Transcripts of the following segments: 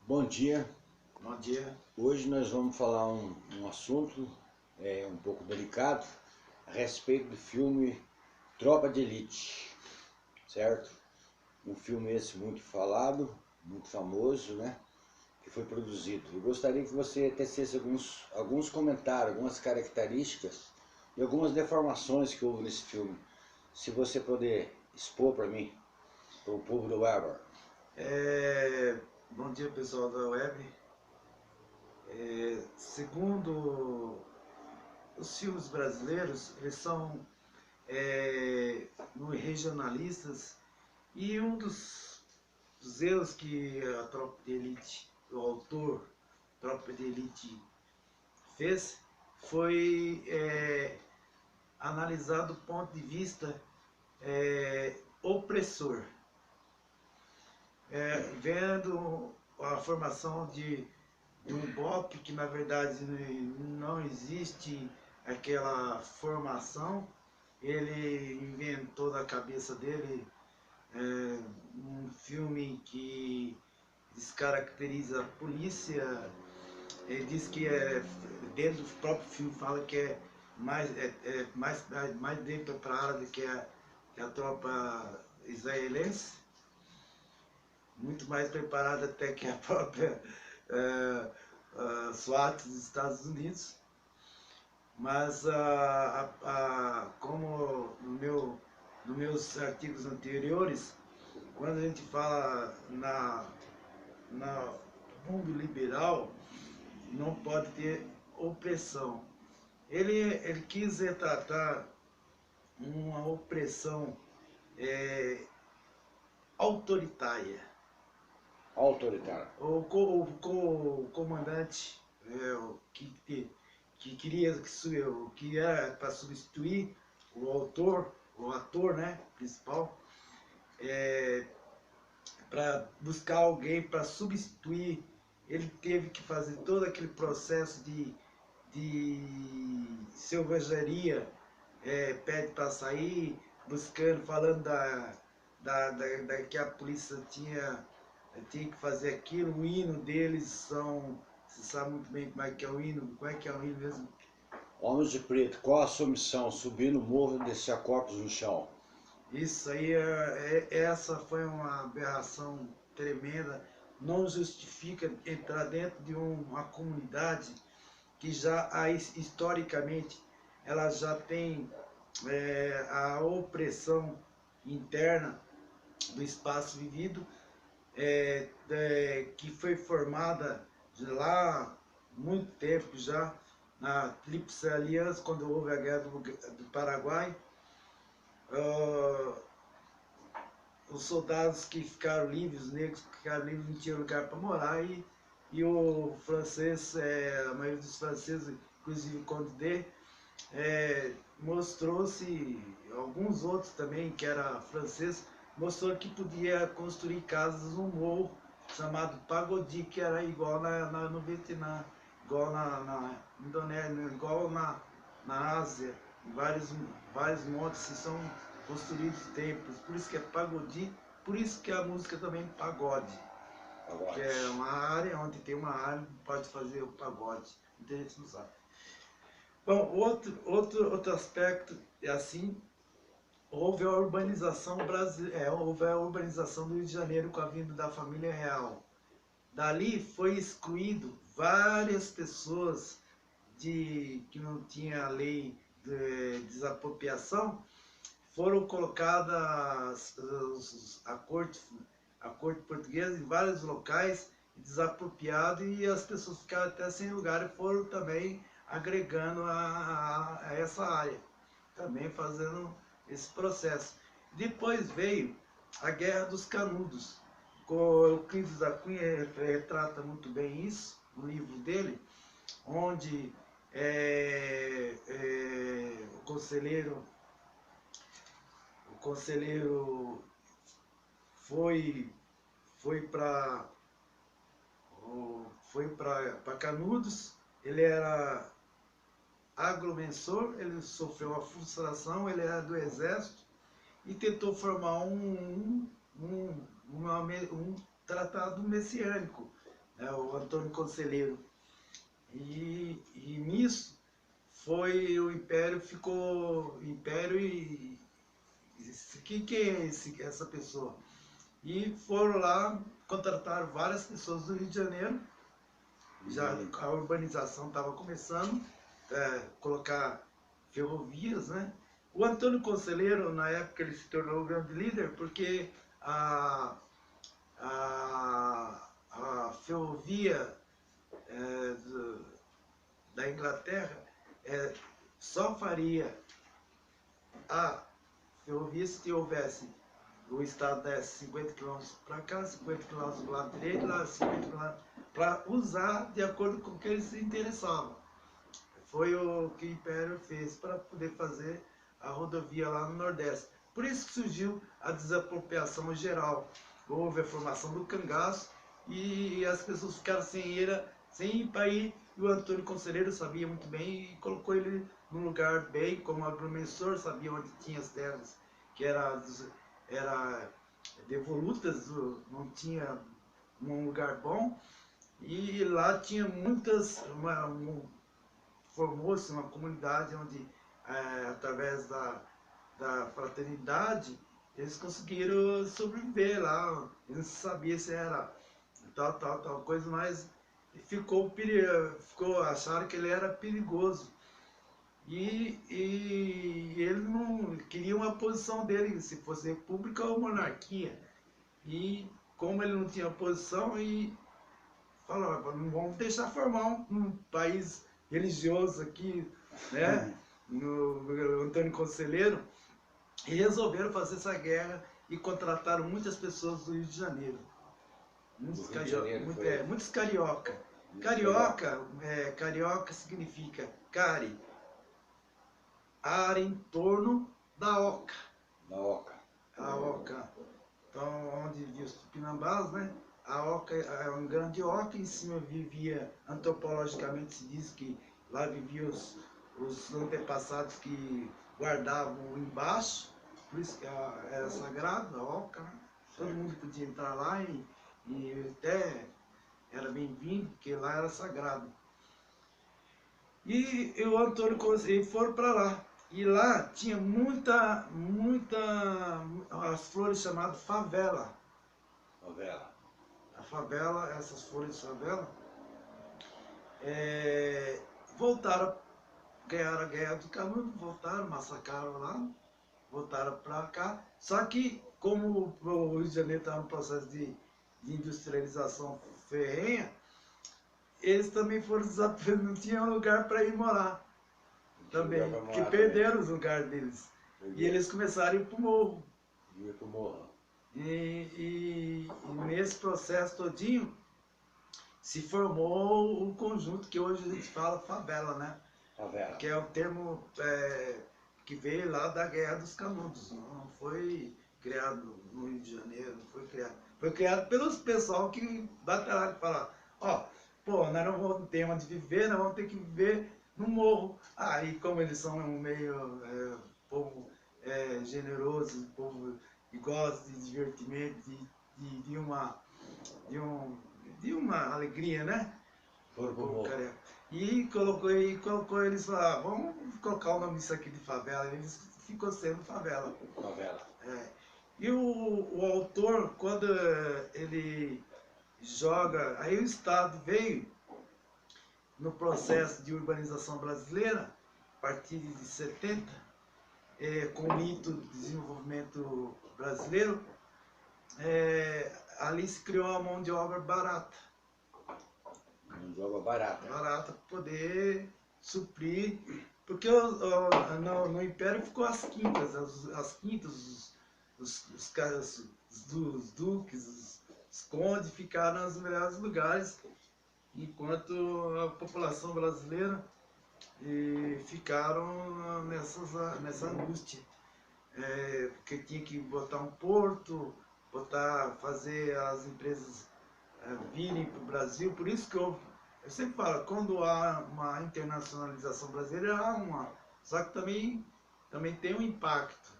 Bom dia. Bom dia. Hoje nós vamos falar um assunto um pouco delicado a respeito do filme Tropa de Elite, certo? Um filme esse muito falado, muito famoso, né? Que foi produzido. Eu gostaria que você tecesse alguns comentários, algumas características e algumas deformações que houve nesse filme. Se você puder expor para mim, para o público do Weber. Bom dia, pessoal da web. Segundo os filmes brasileiros, eles são regionalistas, e um dos erros que a Tropa de Elite, o autor Tropa de Elite fez, foi analisar do ponto de vista opressor. Vendo a formação de um BOP, que na verdade não existe aquela formação. Ele inventou da cabeça dele um filme que descaracteriza a polícia. Ele diz que dentro do próprio filme fala que é mais dentro para a área do que a tropa israelense, muito mais preparada até que a própria SWAT dos Estados Unidos. Mas como nos meus artigos anteriores, quando a gente fala na mundo liberal, não pode ter opressão. Ele quis retratar uma opressão autoritária. Autoritário. O comandante que queria que era para substituir o ator, né, principal, para buscar alguém para substituir. Ele teve que fazer todo aquele processo de selvageria, pede para sair, buscando, falando da que a polícia tinha que fazer aquilo. O hino deles são, você sabe muito bem como é que é o hino, como é que é o hino mesmo? Homens de Preto, qual a sua missão? Subir no morro e descer corpos no chão. Isso aí, essa foi uma aberração tremenda. Não justifica entrar dentro de uma comunidade que já historicamente ela já tem a opressão interna do espaço vivido, que foi formada de lá muito tempo já, na Tríplice Aliança, quando houve a Guerra do Paraguai. Os soldados que ficaram livres, os negros que ficaram livres, não tinham lugar para morar, e o francês, a maioria dos franceses, inclusive o Conde D, mostrou-se, alguns outros também, que era francês, mostrou que podia construir casas no morro, chamado Pagodi, que era igual no Vietnã, igual na Indonésia, igual na Ásia, vários montes que são construídos templos, por isso que é Pagodi, por isso que a música também é pagode, que é uma área onde tem uma área que pode fazer o pagode, muita gente não sabe. Bom, outro aspecto é assim, houve a urbanização brasileira, houve a urbanização do Rio de Janeiro com a vinda da família real. Dali foi excluído várias pessoas que não tinha lei de desapropriação, foram colocadas a corte portuguesa em vários locais, desapropriado, e as pessoas ficaram até sem lugar e foram também agregando a essa área, também fazendo esse processo. Depois veio a Guerra dos Canudos. O Euclides da Cunha retrata muito bem isso no livro dele, onde o conselheiro foi para Canudos. Ele era agromensor, ele sofreu uma frustração, ele era do exército e tentou formar um tratado messiânico, o Antônio Conselheiro. E nisso foi o Império, ficou Império e que é essa pessoa? E foram lá, contrataram várias pessoas do Rio de Janeiro, já a urbanização estava começando, colocar ferrovias, né? O Antônio Conselheiro, na época, ele se tornou um grande líder porque a ferrovia da Inglaterra só faria a ferrovia se houvesse o estado desse 50 km para cá, 50 km do lado direito, lá 50 km para usar de acordo com o que eles se interessavam. Foi o que o Império fez para poder fazer a rodovia lá no Nordeste. Por isso que surgiu a desapropriação geral. Houve a formação do cangaço e as pessoas ficaram sem ir para ir. E o Antônio Conselheiro sabia muito bem e colocou ele num lugar bem, como agrimensor, sabia onde tinha as terras que era devolutas, não tinha um lugar bom. E lá tinha formou-se uma comunidade onde, através da fraternidade, eles conseguiram sobreviver lá. Eles não sabiam se era tal coisa, mas acharam que ele era perigoso. E ele não queria uma posição dele, se fosse república ou monarquia. E como ele não tinha posição, e falou, não vamos deixar formar um país religioso aqui, né? No Antônio Conselheiro. E resolveram fazer essa guerra e contrataram muitas pessoas do Rio de Janeiro. Muitos carioca. Carioca significa cari, área em torno da oca. A oca. Então, onde vivia os tupinambás, né? A oca é uma grande oca, em cima vivia, antropologicamente se diz que lá viviam os antepassados que guardavam embaixo, por isso que era sagrado, a oca, né? Todo mundo podia entrar lá e até era bem-vindo, porque lá era sagrado. E o Antônio Conselheiro foram para lá. E lá tinha muita, as flores chamadas favela. A favela, essas flores de favela, voltaram, ganharam a guerra do Canudo, voltaram, massacraram lá, voltaram para cá. Só que, como o Rio de Janeiro estava no processo de industrialização ferrenha, eles também foram desaparecidos, não tinham lugar para ir morar. Também, porque perderam os lugares deles. E eles começaram a ir para o morro. E nesse processo todinho se formou o conjunto que hoje a gente fala favela, né? Que é um termo que veio lá da Guerra dos Canudos. Não foi criado no Rio de Janeiro, não foi criado. Foi criado pelos pessoal que batalharam e falaram, nós não vamos ter onde viver, nós vamos ter que viver no morro. E como eles são um meio povo generoso, povo que gosta de divertimento, de uma alegria, né? E colocou eles lá, vamos colocar o nome disso aqui de favela. Eles ficou sendo favela. E o autor, quando ele joga, aí o Estado veio no processo de urbanização brasileira, a partir de 70, com o mito do desenvolvimento brasileiro, ali se criou uma mão de obra barata. Barata para poder suprir, porque no Império ficou as quintas, os duques, os condes ficaram nos melhores lugares, enquanto a população brasileira ficaram nessa angústia, porque tinha que botar um porto, fazer as empresas virem para o Brasil. Por isso que eu sempre falo, quando há uma internacionalização brasileira, só que também tem um impacto.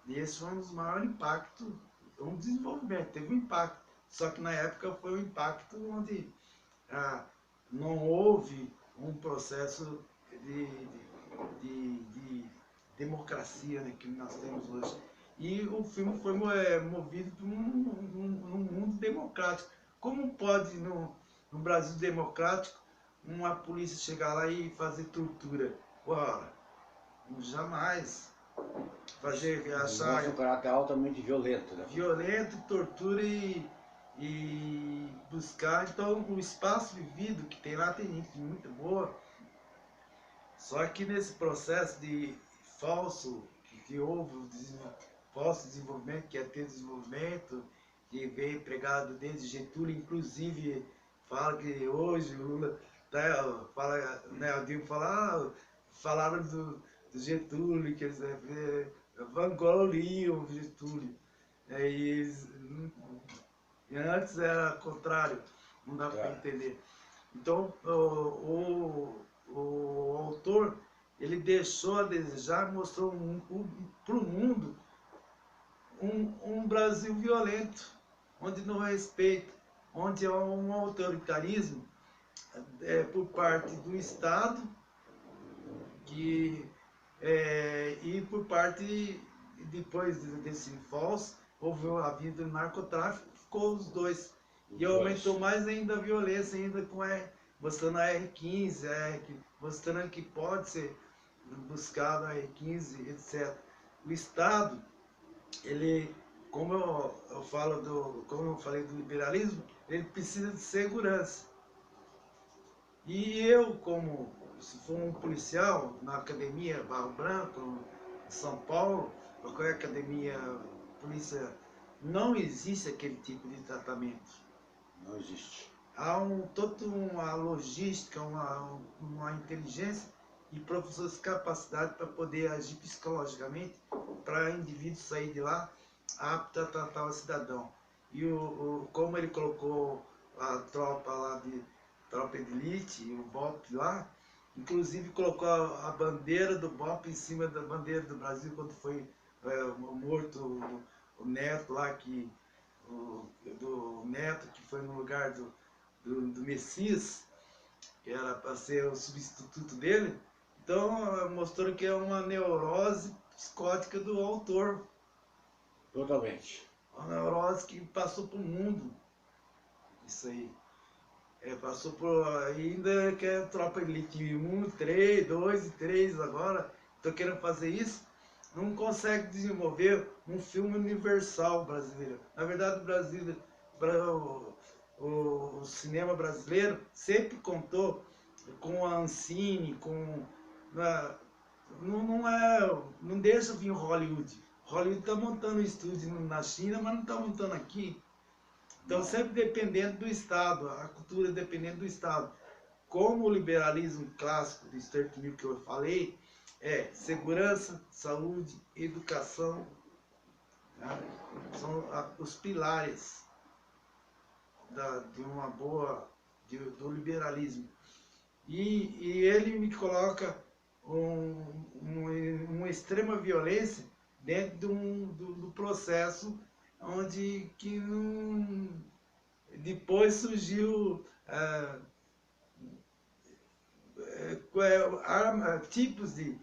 E esse foi um dos maiores impactos, um desenvolvimento, teve um impacto. Só que na época foi um impacto onde não houve um processo de democracia, né, que nós temos hoje. E o filme foi movido por um mundo democrático. Como pode, no Brasil democrático, uma polícia chegar lá e fazer tortura? Ora, jamais. Mostra um caráter altamente violento, né? Violento, tortura e buscar. Então, o espaço vivido que tem lá tem gente muito boa. Só que nesse processo de falso, que houve falso desenvolvimento, que é ter desenvolvimento, que veio empregado desde Getúlio, inclusive fala que hoje o Lula fala, né, o Dilma fala, falaram do Getúlio, que eles vangloriam o Getúlio. E antes era contrário, não dá para entender. Então, o autor, ele deixou a desejar, mostrou para o mundo um Brasil violento, onde não respeita, onde há um autoritarismo por parte do Estado e por parte, depois desse falso, houve a vida do narcotráfico, ficou os dois. E aumentou mais ainda a violência, ainda mostrando a R15, mostrando que pode ser buscado a R15, etc. O Estado, ele, como eu falei do liberalismo, ele precisa de segurança. E eu, se for um policial na academia Barro Branco, em São Paulo, qualquer academia, polícia, não existe aquele tipo de tratamento. Não existe. Há toda uma logística, uma inteligência e professores capacidade para poder agir psicologicamente para o indivíduo sair de lá apto a tratar o cidadão. E como ele colocou a tropa lá tropa de elite, o BOP lá, inclusive colocou a bandeira do BOP em cima da bandeira do Brasil quando foi morto o Neto lá, do Neto, que foi no lugar do Messias, que era para ser o substituto dele. Então mostrou que é uma neurose psicótica do autor. Totalmente. Uma neurose que passou para o mundo. Isso aí. Passou por ainda que é tropa de elite 1, 3, 2 e 3 agora. Estou querendo fazer isso. Não consegue desenvolver um filme universal brasileiro. Na verdade, o cinema brasileiro sempre contou com a Ancine, não deixa vir Hollywood. Hollywood está montando um estúdio na China, mas não está montando aqui. Então, sempre dependendo do Estado, a cultura dependendo do Estado. Como o liberalismo clássico do Stuart Mill que eu falei, segurança, saúde, educação, tá? São os pilares do liberalismo. E ele me coloca uma extrema violência dentro do processo onde depois surgiu tipos de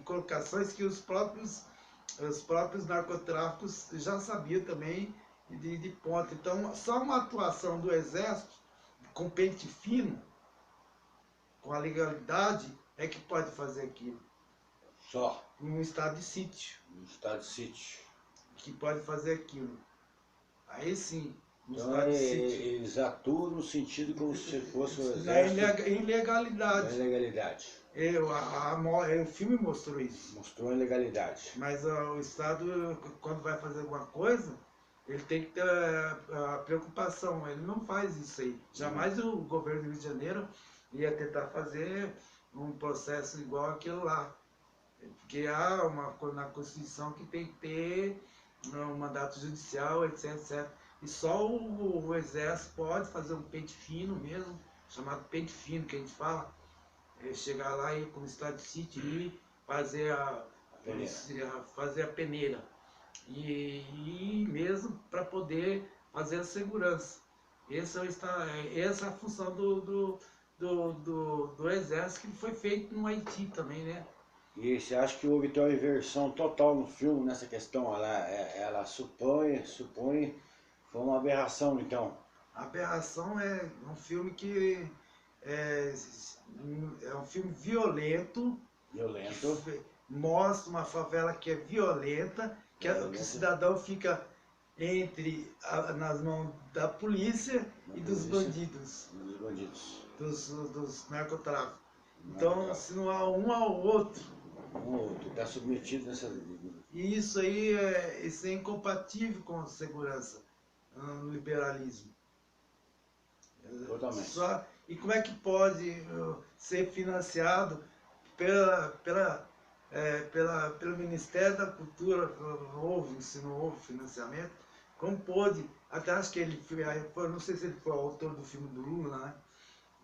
colocações que os próprios narcotráficos já sabiam também de ponta. Então, só uma atuação do Exército com pente fino, com a legalidade, é que pode fazer aquilo. Só. Um estado de sítio. Um estado de sítio. Que pode fazer aquilo. Aí sim, um então, estado de sítio. Eles atuam no sentido como se fosse o Na exército. ilegalidade. Na ilegalidade. O filme mostrou isso. Mostrou a ilegalidade. Mas o Estado, quando vai fazer alguma coisa, ele tem que ter a preocupação. Ele não faz isso aí. Jamais o governo do Rio de Janeiro ia tentar fazer um processo igual aquele lá. Porque há uma coisa na Constituição que tem que ter um mandato judicial, etc, etc. E só o Exército pode fazer um pente fino mesmo, chamado pente fino que a gente fala. Chegar lá e com o estado de sítio e fazer a peneira. E mesmo para poder fazer a segurança. Essa é a função do exército que foi feito no Haiti também, né? E você acha que houve então uma inversão total no filme nessa questão? Ela supõe, foi uma aberração então. Aberração é um filme que é, é um filme violento, Violento. mostra uma favela que é violenta, que o cidadão fica nas mãos da polícia e dos bandidos. Dos bandidos. Dos narcotráficos. Então, se não há um ao outro. Um ou outro, está submetido nessa. E isso é incompatível com a segurança, no liberalismo. Totalmente. E como é que pode ser financiado pelo Ministério da Cultura? Se não houve financiamento, como pôde? Até acho que ele foi, não sei se ele foi o autor do filme do Lula, né?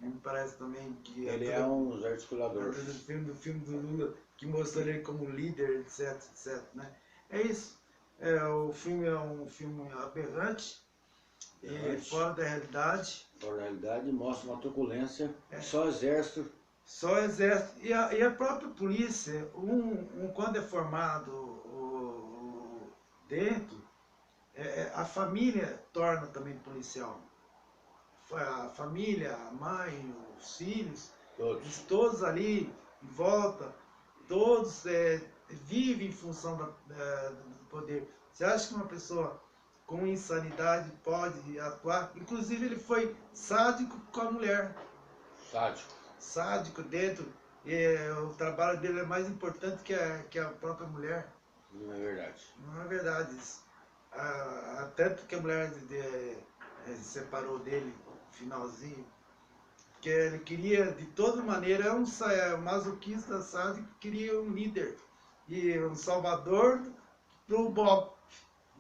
Me parece também que ele é um dos articuladores. Do filme do Lula, que mostrou ele como líder, etc, etc, né? É isso. O filme é um filme aberrante, fora da realidade. Fora da realidade, mostra uma truculência, só exército. Só exército. E a própria polícia, quando é formado dentro, a família torna também policial. A família, a mãe, os filhos, todos ali em volta, todos vivem em função do poder. Você acha que uma pessoa com insanidade pode atuar? Inclusive ele foi sádico com a mulher. Sádico dentro. O trabalho dele é mais importante que a própria mulher. Não é verdade. Não é verdade isso. Tanto que a mulher separou dele no finalzinho, que ele queria, de toda maneira, é um masoquista sádico, queria um líder e um salvador pro Bob.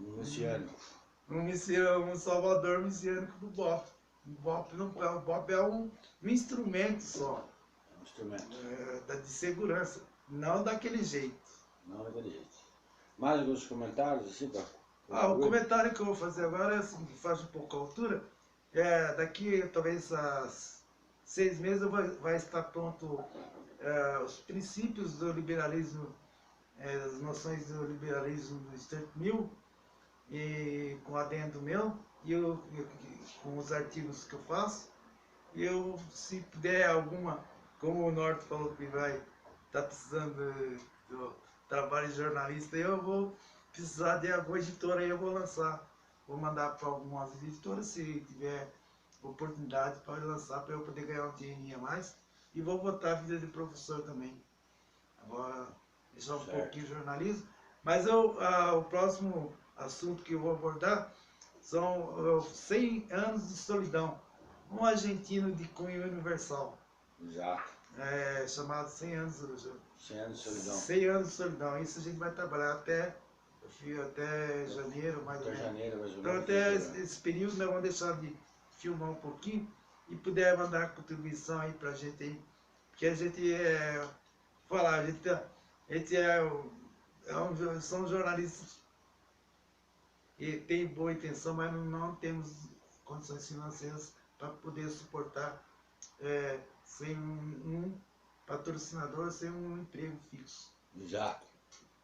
Um messiânico. Um salvador messiânico do Bob. O Bob é um instrumento só. Um instrumento. De segurança. Não daquele jeito. Não daquele jeito. Mais alguns comentários assim para. O comentário que eu vou fazer agora é assim, que faz um pouco a altura. Daqui talvez a 6 meses vai estar pronto os princípios do liberalismo, as noções do liberalismo do Stuart Mill, e com adendo meu, com os artigos que eu faço. Se puder alguma, como o Norte falou que vai estar precisando do trabalho de jornalista, eu vou precisar de alguma editora aí, eu vou lançar. Vou mandar para algumas editoras, se tiver oportunidade, pode lançar para eu poder ganhar um dinheirinho a mais. E vou botar a vida de professor também. Agora, deixar um pouquinho de jornalismo. Mas o próximo assunto que eu vou abordar são 100 anos de solidão. Um argentino de cunho universal. Exato. Chamado 100 anos de solidão. 100 anos de solidão. Isso a gente vai trabalhar até janeiro, mais ou menos. Então até esse período nós vamos deixar de filmar um pouquinho e puder mandar contribuição aí pra gente aí. Porque a gente são jornalistas e tem boa intenção, mas não temos condições financeiras para poder suportar sem um patrocinador, sem um emprego fixo. Exato.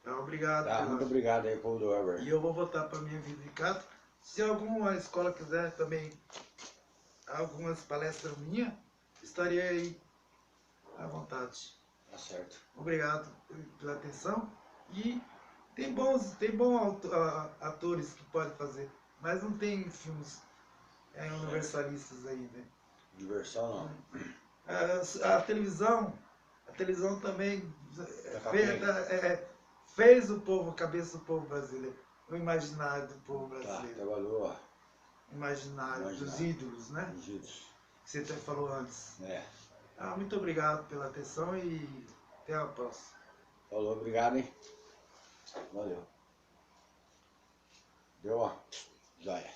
Então, obrigado. Muito obrigado aí, Paulo Weber. E eu vou voltar para minha vida de canto. Se alguma escola quiser também algumas palestras minhas, estarei aí à vontade. Tá certo. Obrigado pela atenção. E tem bons atores que podem fazer, mas não tem filmes universalistas ainda. Universal não. A televisão também fez a cabeça do povo brasileiro, o imaginário do povo brasileiro. Trabalhou. Imaginário dos ídolos, né? Dos ídolos. Que você até falou antes. Muito obrigado pela atenção e até a próxima. Falou, obrigado, hein? Valeu. Deu, ó. Joia.